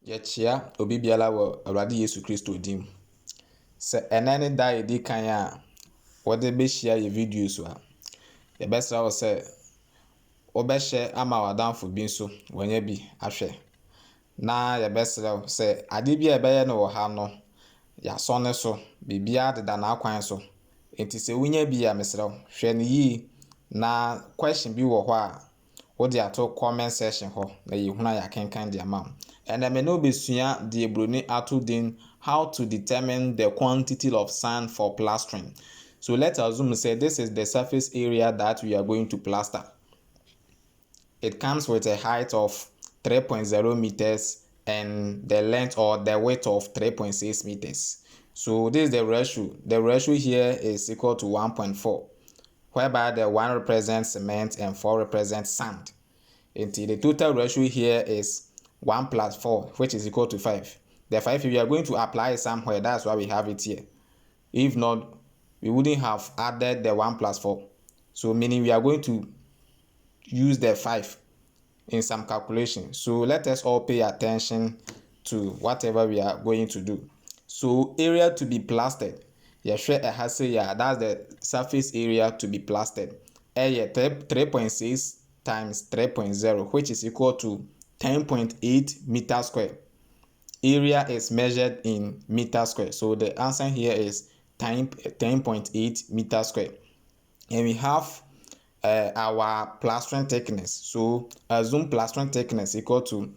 Yɛkyea obi biara wɔ Awurade Yesu Kristo dim. Sɛ ɛnɛ ne da a yɛdi kan a wɔde bɛhyia yɛ video so a, yɛbɛsrɛ wo sɛ wobɛhyɛ ama w'adamfo bi nso wɔnyɛ bi ahwɛ. Na yɛbɛsrɛ wo sɛ ade bi a yɛbɛyɛ no wɔ ha no, yɛasɔ ne so, biribiara deda n'akwan so. Enti sɛ wonya bi a mesrɛ wo, hwɛ no yie na question bi wɔ hɔ a wode ato comment section hɔ na yɛhunu a yɛakenkan de ama wo. Ɛnna me ne wobɛsua deɛ Buroni ato din how to determine the quantity of sand for plastering. So let's assume say this is the surface area that we are going to plaster. It comes with a height of 3.0 meters and the length or the width of 3.6 meters. So this is the ratio. The ratio here is equal to 1.4, whereby the 1 represents cement and 4 represents sand. Until the total ratio here is 1 plus 4, which is equal to 5. The 5, if we are going to apply it somewhere, that's why we have it here. If not, we wouldn't have added the 1 plus 4. So meaning we are going to use the 5 in some calculation. So let us all pay attention to whatever we are going to do. So area to be plastered. That's the surface area to be plastered. 3.6 times 3.0, which is equal to 10.8 meters square. Area is measured in meters square. So the answer here is 10.8 meters square. And we have our plastering thickness. So assume plastering thickness equal to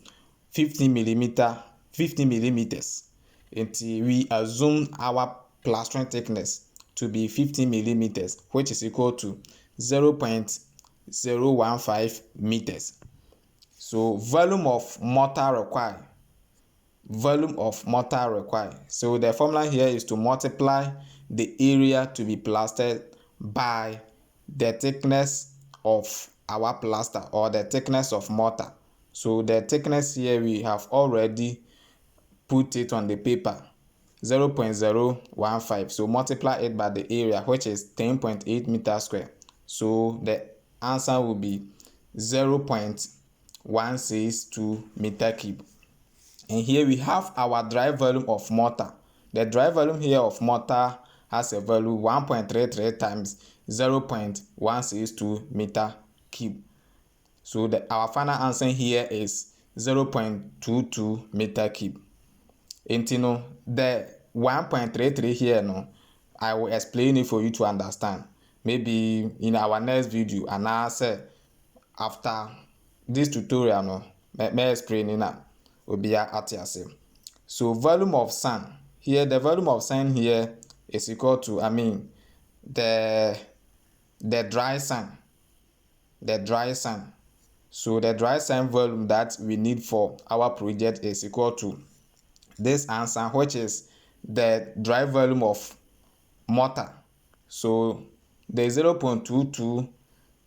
50 millimeters. Until we assume our plastering thickness to be 50 millimeters, which is equal to 0.015 meters. So volume of mortar required. So the formula here is to multiply the area to be plastered by the thickness of our plaster or the thickness of mortar. So the thickness here we have already put it on the paper, 0.015. So multiply it by the area, which is 10.8 meters square. So the answer will be 0.162 meter cube. And here we have our dry volume of mortar. The dry volume here of mortar has a value 1.33 times 0.162 meter cube. So our final answer here is 0.22 meter cube. And you know, the 1.33 here, no, I will explain it for you to understand. Maybe in our next video, and I say after this tutorial, no, may explain it now. So volume of sand here, the volume of sand here is equal to the dry sand. So the dry sand volume that we need for our project is equal to this answer, which is the dry volume of mortar. So the 0.22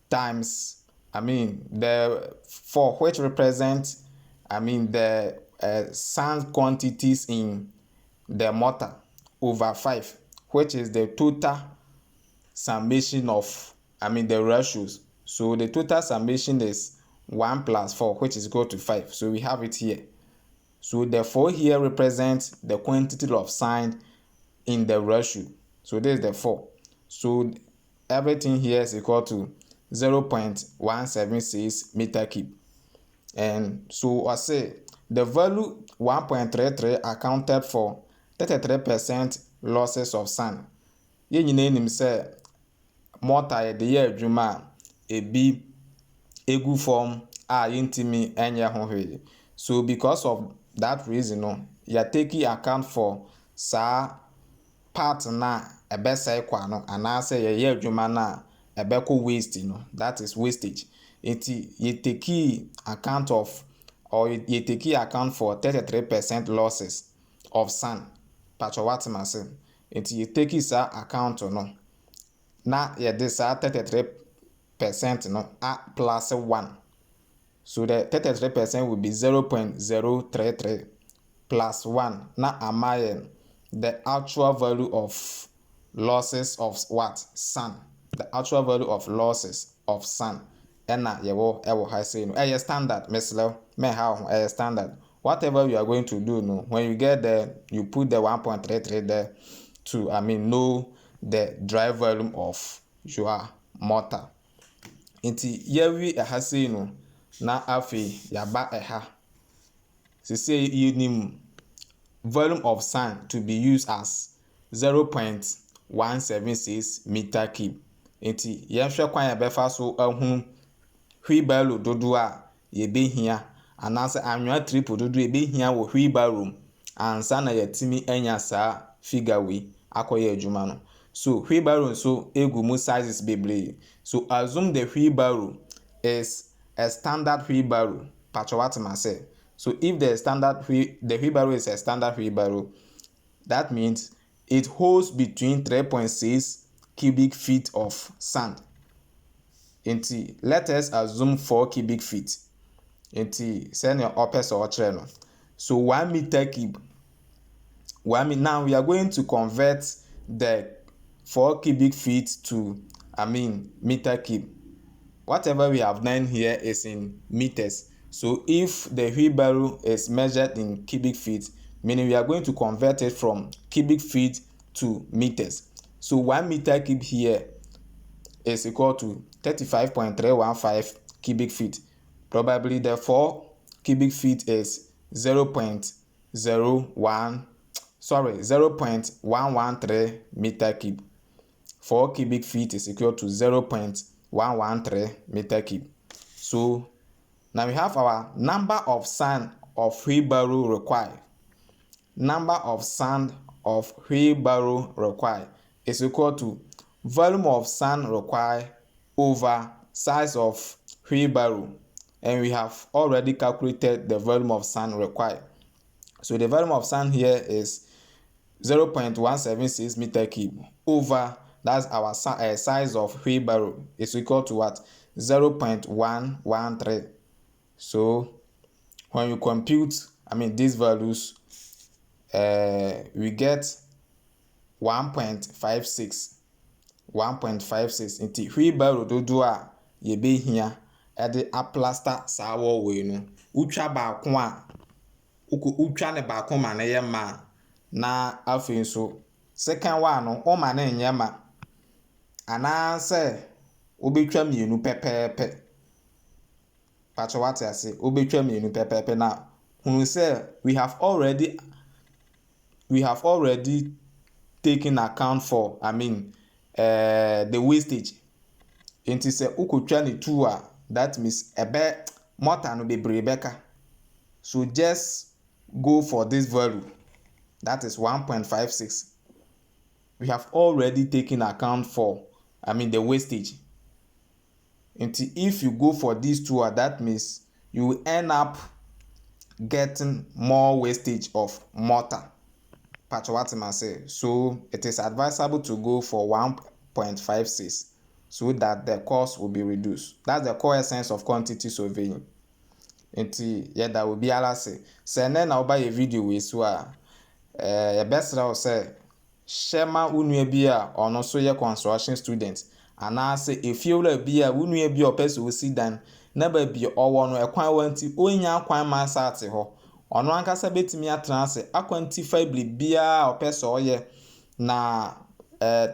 times the 4, which represents the sand quantities in the mortar, over 5, which is the total summation of the ratios. So the total summation is 1 plus 4, which is equal to 5. So we have it here. So the 4 here represents the quantity of sand in the ratio. So this is the 4. So everything here is equal to 0.176 meter cube. And so I say the value 1.33 accounted for 33% losses of sand. Ye nyina nim say mortar de ye adwuma ebi egu form a yintimi enye ho hwe. So because of that reason, no, you are taking account for sa part na ebesai kwa no anase ye adwuma na ebeko waste, no, that is wastage. You take account of, or you take account for 33% losses of sand. Patcho what mase. You take account no. Na this 33% no a plus 1. So the 33% will be 0.033 plus 1. Na amaye the actual value of losses of what? Sand. The actual value of losses of sand. Ena yewo ewo ha say no. Standard meslo me how standard whatever you are going to do, no, when you get there, you put the 1.33 there to, know the dry volume of your mortar. Nti yawi ɛha sei no na afei yaba ɛha. Sisi yinim volume of sand to be used as 0.176 meter cube. Nti yɛhwɛ kwan yɛbɛfa so ahunu wheelbarrow dodo a yɛbɛhia anaasɛ anwea triple dodo yɛbɛhia wɔ wheelbarrow mu ansa na yɛtumi anya saa figure wei akɔyɛ adwuma no. So wheelbarrow so egu mu sizes bebree. So assume the wheelbarrow is a standard wheelbarrow. Patcho what I say. So if the wheelbarrow is a standard wheelbarrow, that means it holds between 3.6 cubic feet of sand. Let us assume 4 cubic feet. Send your upper or no. So 1 meter cube. Now we are going to convert the 4 cubic feet to meter cube. Whatever we have done here is in meters. So if the wheelbarrow is measured in cubic feet, meaning we are going to convert it from cubic feet to meters. So 1 meter cube here is equal to 35.315 cubic feet. Probably the 4 cubic feet is 0.113 meter cube. 4 cubic feet is equal to 0.113 meter cube. So now we have our number of sand of wheelbarrow required. Number of sand of wheelbarrow required is equal to volume of sand required over size of wheelbarrow. And we have already calculated the volume of sand required. So the volume of sand here is 0.176 meter cube over, that's our size of wheelbarrow, is equal to what? 0.113. So when you compute these values, we get 1.56 into wheelbarrow dodo a yɛbɛhia ɛde aplaster saa wall wei no. Utwa baako a utwa ne baako ma ne yɛ ma na afei nso second one no ɔma ne nyɛ ma anaasɛ wobɛtwa mmienu pɛpɛɛpɛ. Patcho what I say, obetwa mmienu pɛpɛɛpɛ na hunu sɛ we have already taken account for the wastage. Nti sɛ ukotwa ne 2 a, that means mortar no bebree bɛka. So just go for this value, that is 1.56. We have already taken account for the wastage. Until if you go for these 2, that means you will end up getting more wastage of mortar. Patch what I say. So it is advisable to go for 1.56 so that the cost will be reduced. That's the core essence of quantity surveying. Until that will be say. Send then I'll buy a video with so best I will say Shema unue bia or no so construction students. And I say if you will be a unue be or person will see then never be or one ekwan wanti onya kwan ma sate ho ono ankasa betimi atena se akwantify bia or person oye na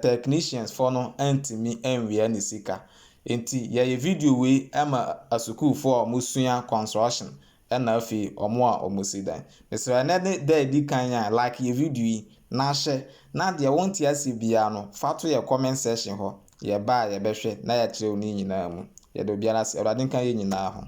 technicians for no antimi enwe ni sika enti ye video we ama asukuu for musua construction na afi omo a omusi dan mesra na de di kan ya like ye video yi na hye na de wonti ase bia no fato ye comment section ho ye ba ye behwe na ye kire oni nyina mu ye do biara se awradin kan ye nyina ho.